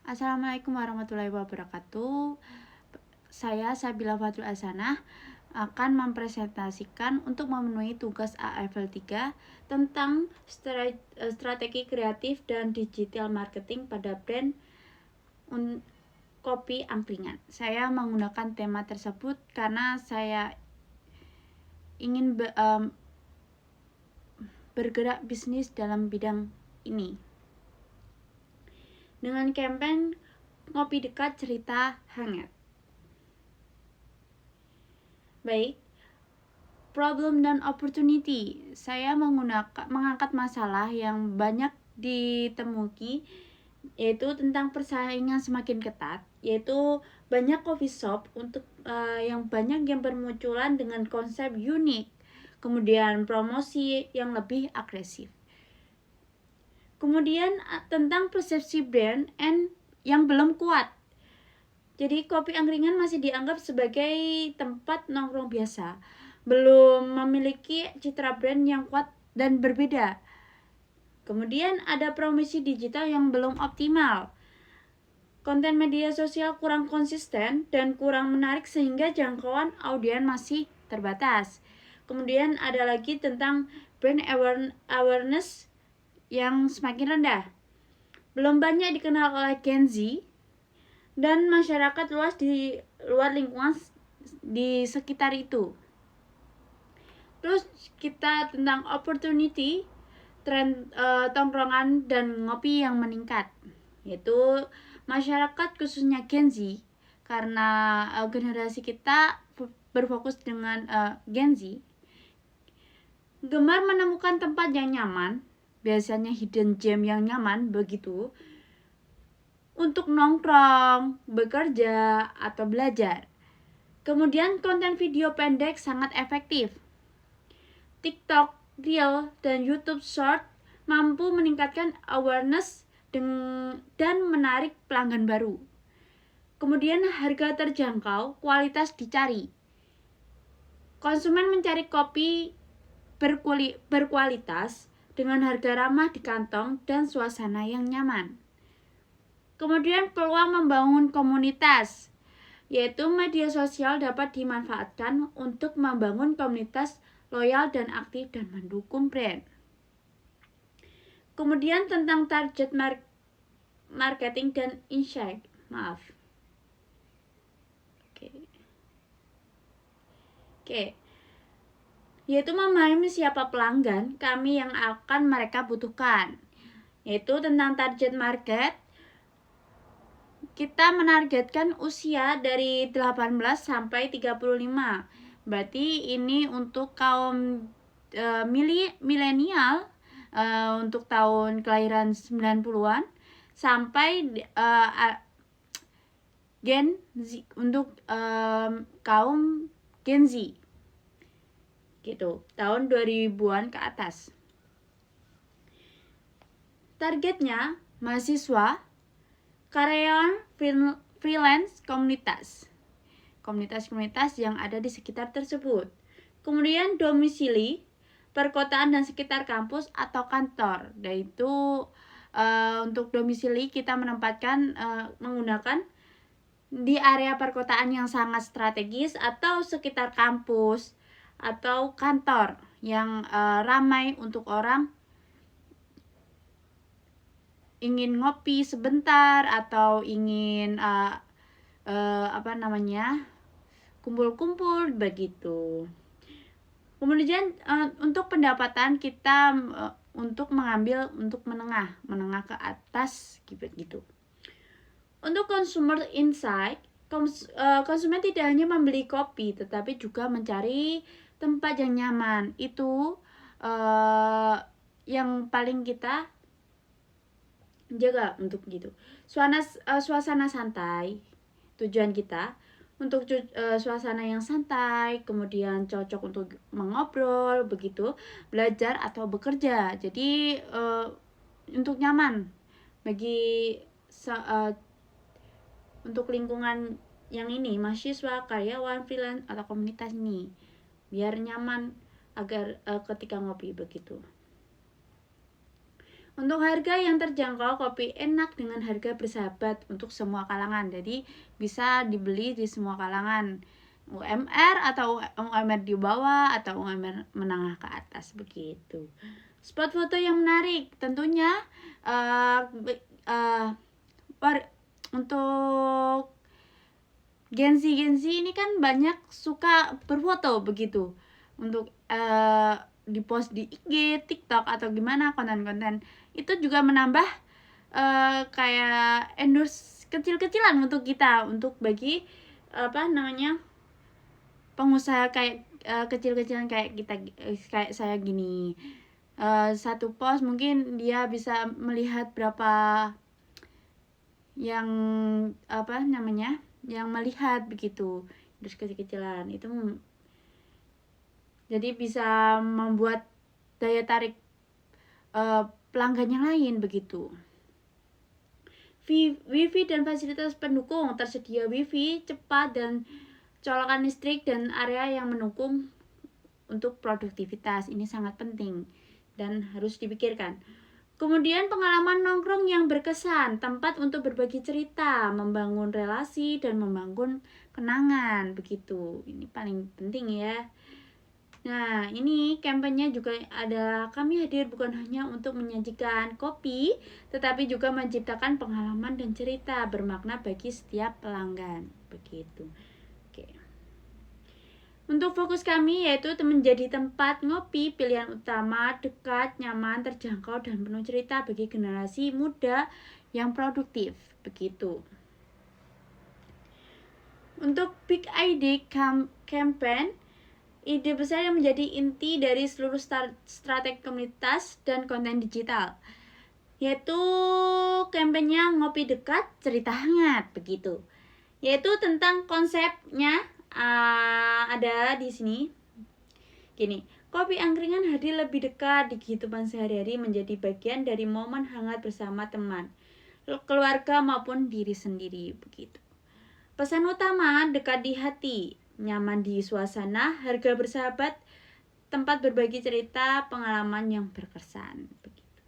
Assalamualaikum warahmatullahi wabarakatuh. Saya Sabila Fadul Hasanah akan mempresentasikan untuk memenuhi tugas AFL 3 tentang strategi kreatif dan digital marketing pada brand kopi angkringan. Saya menggunakan tema tersebut karena saya ingin bergerak bisnis dalam bidang ini. Dengan campaign Ngopi Dekat Cerita Hangat. Baik, problem dan opportunity. Saya mengangkat masalah yang banyak ditemui, yaitu tentang persaingan semakin ketat, yaitu banyak coffee shop yang banyak yang bermunculan dengan konsep unik, kemudian promosi yang lebih agresif. Kemudian tentang persepsi brand yang belum kuat. Jadi kopi angkringan masih dianggap sebagai tempat nongkrong biasa, belum memiliki citra brand yang kuat dan berbeda. Kemudian ada promosi digital yang belum optimal. Konten media sosial kurang konsisten dan kurang menarik sehingga jangkauan audiens masih terbatas. Kemudian ada lagi tentang brand awareness yang semakin rendah. Belum banyak dikenal oleh Gen Z dan masyarakat luas di luar lingkungan di sekitar itu. Terus kita tentang opportunity, tren tongkrongan dan ngopi yang meningkat, yaitu masyarakat khususnya Gen Z, karena generasi kita berfokus dengan Gen Z, gemar menemukan tempat yang nyaman, biasanya hidden gem yang nyaman begitu, untuk nongkrong, bekerja, atau belajar. Kemudian konten video pendek sangat efektif. TikTok, Reel, dan YouTube Short mampu meningkatkan awareness dan menarik pelanggan baru. Kemudian harga terjangkau, kualitas dicari. Konsumen mencari kopi berkualitas dengan harga ramah di kantong dan suasana yang nyaman. Kemudian peluang membangun komunitas, yaitu media sosial dapat dimanfaatkan untuk membangun komunitas loyal dan aktif dan mendukung brand. Kemudian tentang target marketing dan insight. Yaitu memahami siapa pelanggan kami yang akan mereka butuhkan. Yaitu tentang target market, kita menargetkan usia dari 18 sampai 35. Berarti ini untuk kaum milenial, untuk tahun kelahiran 90-an sampai Gen Z, untuk kaum Gen Z. Gitu, tahun 2000-an ke atas. Targetnya mahasiswa, karyawan, freelance, komunitas yang ada di sekitar tersebut. Kemudian domisili, perkotaan dan sekitar kampus atau kantor. Yaitu untuk domisili kita menempatkan menggunakan di area perkotaan yang sangat strategis atau sekitar kampus atau kantor yang ramai untuk orang ingin ngopi sebentar atau ingin kumpul-kumpul begitu. Kemudian untuk pendapatan kita untuk mengambil untuk menengah ke atas gitu. Untuk consumer insight, konsumen tidak hanya membeli kopi tetapi juga mencari tempat yang nyaman. Itu yang paling kita jaga untuk gitu. Suasana santai, tujuan kita untuk suasana yang santai, kemudian cocok untuk mengobrol begitu, belajar atau bekerja. Jadi untuk nyaman bagi untuk lingkungan yang ini, mahasiswa, karyawan, freelance atau komunitas ini, biar nyaman agar ketika ngopi begitu. Untuk harga yang terjangkau, kopi enak dengan harga bersahabat untuk semua kalangan. Jadi bisa dibeli di semua kalangan, UMR atau UMR di bawah atau UMR menengah ke atas begitu. Spot foto yang menarik tentunya untuk Gen Z ini kan banyak suka berfoto begitu untuk di post di IG, TikTok atau gimana konten-konten itu juga menambah kayak endorse kecil-kecilan untuk kita, untuk bagi pengusaha kayak kecil-kecilan kayak kita, kayak saya gini. Satu post mungkin dia bisa melihat berapa yang yang melihat begitu, terus kecil-kecilan itu jadi bisa membuat daya tarik pelanggan yang lain begitu. Wifi dan fasilitas pendukung, tersedia wifi cepat dan colokan listrik dan area yang mendukung untuk produktivitas. Ini sangat penting dan harus dipikirkan. Kemudian pengalaman nongkrong yang berkesan, tempat untuk berbagi cerita, membangun relasi dan membangun kenangan begitu. Ini paling penting ya. Nah, ini kampanye juga ada, kami hadir bukan hanya untuk menyajikan kopi, tetapi juga menciptakan pengalaman dan cerita bermakna bagi setiap pelanggan begitu. Oke. Untuk fokus kami yaitu menjadi tempat ngopi pilihan utama, dekat, nyaman, terjangkau, dan penuh cerita bagi generasi muda yang produktif. Begitu. Untuk Big ID Campaign, ide besar yang menjadi inti dari seluruh strategi komunitas dan konten digital, yaitu kampanye ngopi dekat, cerita hangat, begitu. Yaitu tentang konsepnya ada di sini. Gini, kopi angkringan hadir lebih dekat di kehidupan sehari-hari, menjadi bagian dari momen hangat bersama teman, keluarga maupun diri sendiri begitu. Pesan utama, dekat di hati, nyaman di suasana, harga bersahabat, tempat berbagi cerita, pengalaman yang berkesan begitu.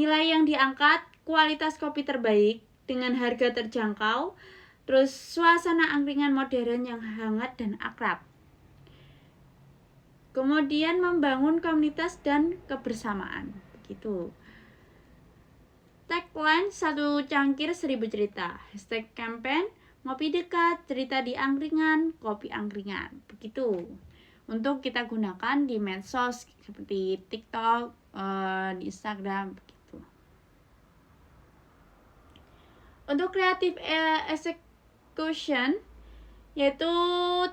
Nilai yang diangkat, kualitas kopi terbaik dengan harga terjangkau, terus suasana angkringan modern yang hangat dan akrab. Kemudian membangun komunitas dan kebersamaan. Begitu. Tagline, satu cangkir 1000 cerita. Hashtag campaign, ngopi dekat, cerita di angkringan, kopi angkringan. Begitu. Untuk kita gunakan di medsos seperti TikTok, di Instagram. Begitu. Untuk creative execution, yaitu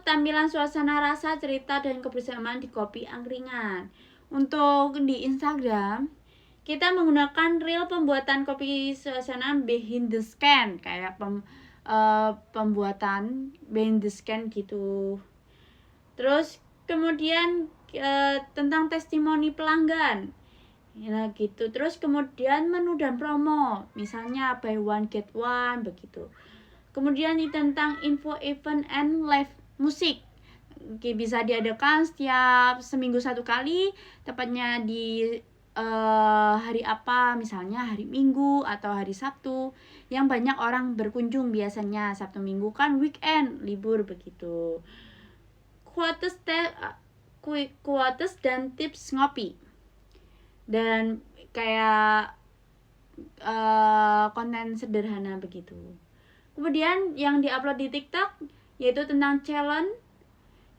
tampilan suasana, rasa, cerita, dan kebersamaan di kopi angkringan. Untuk di Instagram, kita menggunakan reel pembuatan kopi suasana behind the scan, kayak pembuatan behind the scan gitu. Terus kemudian tentang testimoni pelanggan, ya gitu. Terus kemudian menu dan promo, misalnya buy one get one begitu. Kemudian tentang info event and live musik, bisa diadakan setiap seminggu satu kali, tepatnya di hari apa, misalnya hari Minggu atau hari Sabtu, yang banyak orang berkunjung biasanya. Sabtu Minggu kan weekend, libur begitu. Quotes dan tips ngopi, dan kayak konten sederhana begitu. Kemudian yang diupload di TikTok yaitu tentang challenge,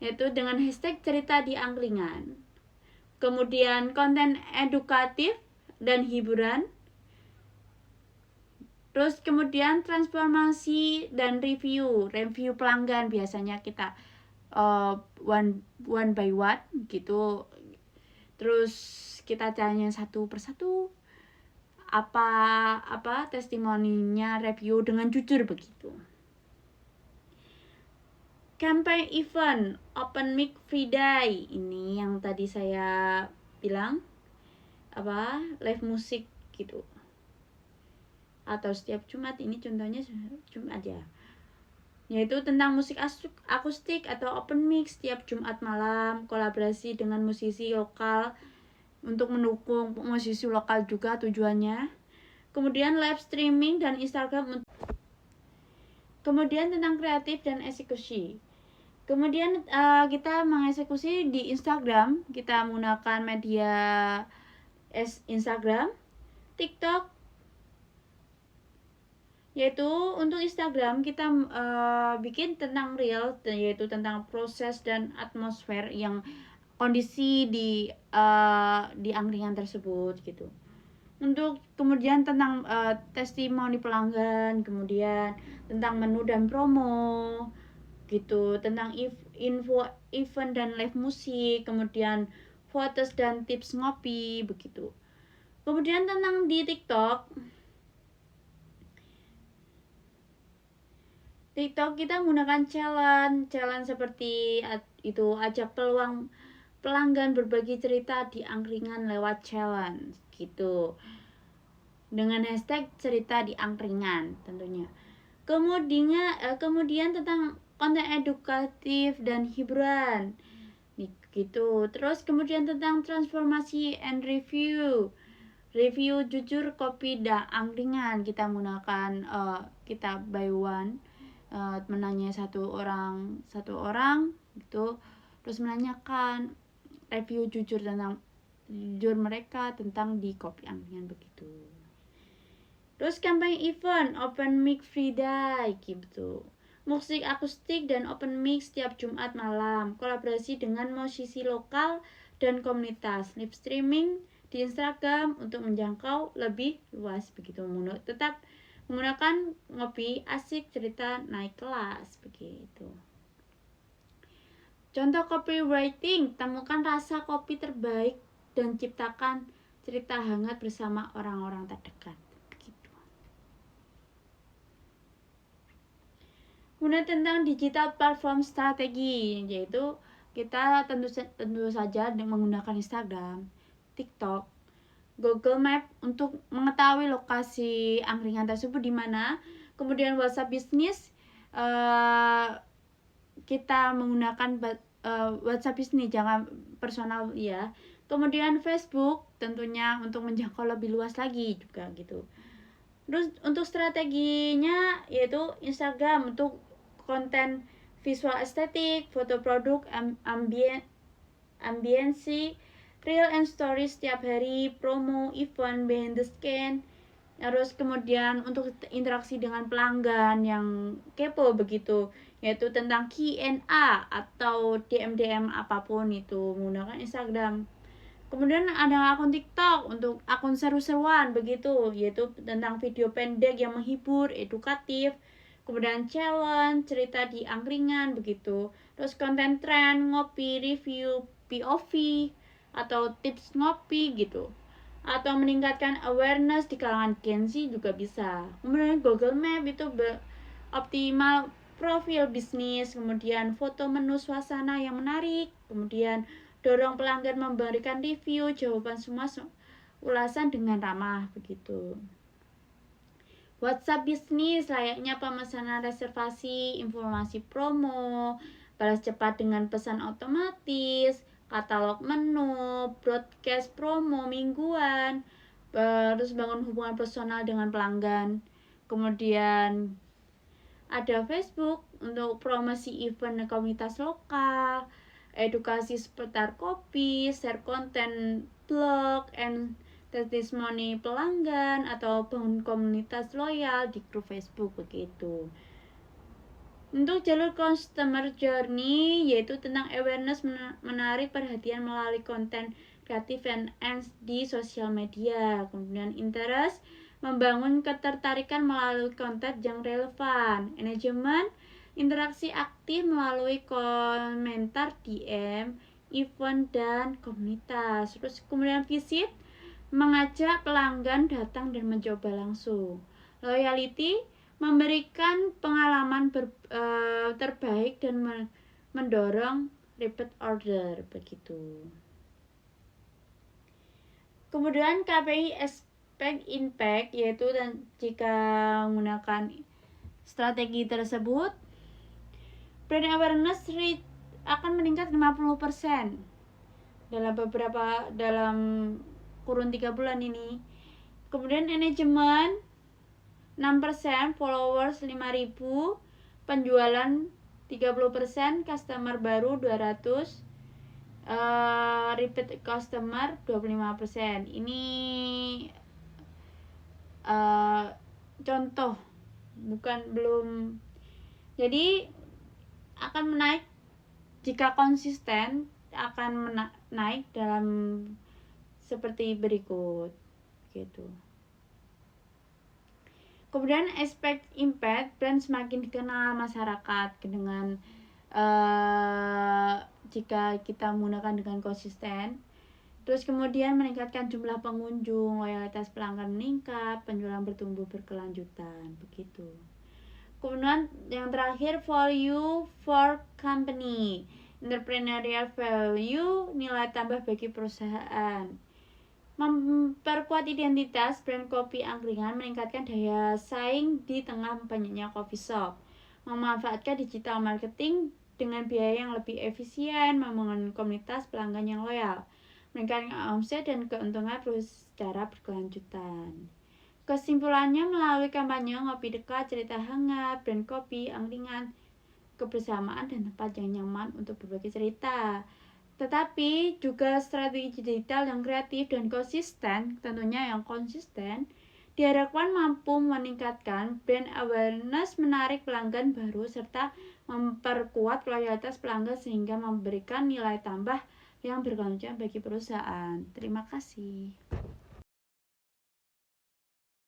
yaitu dengan hashtag cerita di angkringan. Kemudian konten edukatif dan hiburan. Terus kemudian transformasi dan review pelanggan, biasanya kita one by one gitu. Terus kita tanya satu persatu apa testimoninya, review dengan jujur begitu. Campaign event, open mic free day, ini yang tadi saya bilang, live musik gitu. Atau setiap Jumat, ini contohnya Jumat ya. Yaitu tentang musik akustik atau open mic setiap Jumat malam, kolaborasi dengan musisi lokal untuk mendukung musisi lokal juga tujuannya. Kemudian live streaming dan Instagram. Kemudian tentang kreatif dan eksekusi. Kemudian kita mengeksekusi di Instagram, kita menggunakan media Instagram, TikTok. Yaitu untuk Instagram kita bikin tentang reel, yaitu tentang proses dan atmosfer yang kondisi di angkringan tersebut gitu. Untuk kemudian tentang testimoni pelanggan, kemudian tentang menu dan promo gitu, tentang info event dan live musik, kemudian fotos dan tips ngopi begitu. Kemudian tentang di TikTok kita menggunakan challenge seperti itu, ajak peluang pelanggan berbagi cerita di angkringan lewat challenge gitu, dengan hashtag cerita di angkringan tentunya. Kemudian tentang konten edukatif dan hiburan gitu. Terus kemudian tentang transformasi and review jujur kopi dan angkringan, kita menggunakan kita by one, menanya satu orang gitu, terus menanyakan review jujur mereka tentang di kopi angkringan begitu. Terus kampanye event open mic free day gitu, musik akustik dan open mic setiap Jumat malam, kolaborasi dengan musisi lokal dan komunitas, live streaming di Instagram untuk menjangkau lebih luas begitu. Tetap menggunakan ngopi asik cerita naik kelas begitu. Contoh copywriting, temukan rasa kopi terbaik dan ciptakan cerita hangat bersama orang-orang terdekat. Kemudian tentang digital platform strategi, yaitu kita tentu saja menggunakan Instagram, TikTok, Google Map untuk mengetahui lokasi angkringan tersebut di mana. Kemudian WhatsApp bisnis, kita menggunakan WhatsApp bisnis, jangan personal ya. Kemudian Facebook tentunya untuk menjangkau lebih luas lagi juga gitu. Terus untuk strateginya yaitu Instagram untuk konten visual estetik, foto produk, ambiensi, reel and stories setiap hari, promo, event, behind the scan. Terus kemudian untuk interaksi dengan pelanggan yang kepo begitu, yaitu tentang Q&A atau DM apapun itu menggunakan Instagram. Kemudian ada akun TikTok untuk akun seru-seruan begitu, yaitu tentang video pendek yang menghibur, edukatif. Kemudian challenge, cerita di angkringan begitu. Terus konten tren, ngopi, review, POV atau tips ngopi gitu. Atau meningkatkan awareness di kalangan Gen Z juga bisa. Kemudian Google Map itu optimal profil bisnis, kemudian foto menu suasana yang menarik, kemudian dorong pelanggan memberikan review, jawaban semua ulasan dengan ramah begitu. WhatsApp bisnis layaknya pemesanan reservasi, informasi promo, balas cepat dengan pesan otomatis, katalog menu, broadcast promo mingguan, terus bangun hubungan personal dengan pelanggan. Kemudian ada Facebook untuk promosi event komunitas lokal, edukasi seputar kopi, share konten blog, and testimoni pelanggan, atau bangun komunitas loyal di grup Facebook begitu. Untuk jalur customer journey yaitu tentang awareness, menarik perhatian melalui konten kreatif and di sosial media. Kemudian interest, membangun ketertarikan melalui konten yang relevan. Engagement, interaksi aktif melalui komentar, DM, event, dan komunitas. Terus kemudian visit, mengajak pelanggan datang dan mencoba langsung. Loyalty, memberikan pengalaman terbaik dan mendorong repeat order begitu. Kemudian KPI expect impact, yaitu dan jika menggunakan strategi tersebut, brand awareness rate akan meningkat 50%. dalam kurun 3 bulan ini. Kemudian engagement 6%, followers 5.000, penjualan 30%, customer baru 200, repeat customer 25%. Ini contoh, belum. Jadi akan menaik jika konsisten, akan naik dalam seperti berikut gitu. Kemudian aspek impact, brand semakin dikenal masyarakat dengan jika kita menggunakan dengan konsisten. Terus kemudian meningkatkan jumlah pengunjung, loyalitas pelanggan meningkat, penjualan bertumbuh berkelanjutan, begitu. Kemudian yang terakhir, value for company, entrepreneurial value, nilai tambah bagi perusahaan. Memperkuat identitas brand kopi angkringan, meningkatkan daya saing di tengah banyaknya coffee shop, memanfaatkan digital marketing dengan biaya yang lebih efisien, membangun komunitas pelanggan yang loyal, meningkatkan omset dan keuntungan terus secara berkelanjutan. Kesimpulannya, melalui kampanye Ngopi Dekat, cerita hangat, brand kopi angkringan, kebersamaan dan tempat yang nyaman untuk berbagi cerita. Tetapi juga strategi digital yang kreatif dan konsisten, tentunya yang konsisten, diharapkan mampu meningkatkan brand awareness, menarik pelanggan baru, serta memperkuat loyalitas pelanggan sehingga memberikan nilai tambah yang berkelanjutan bagi perusahaan. Terima kasih.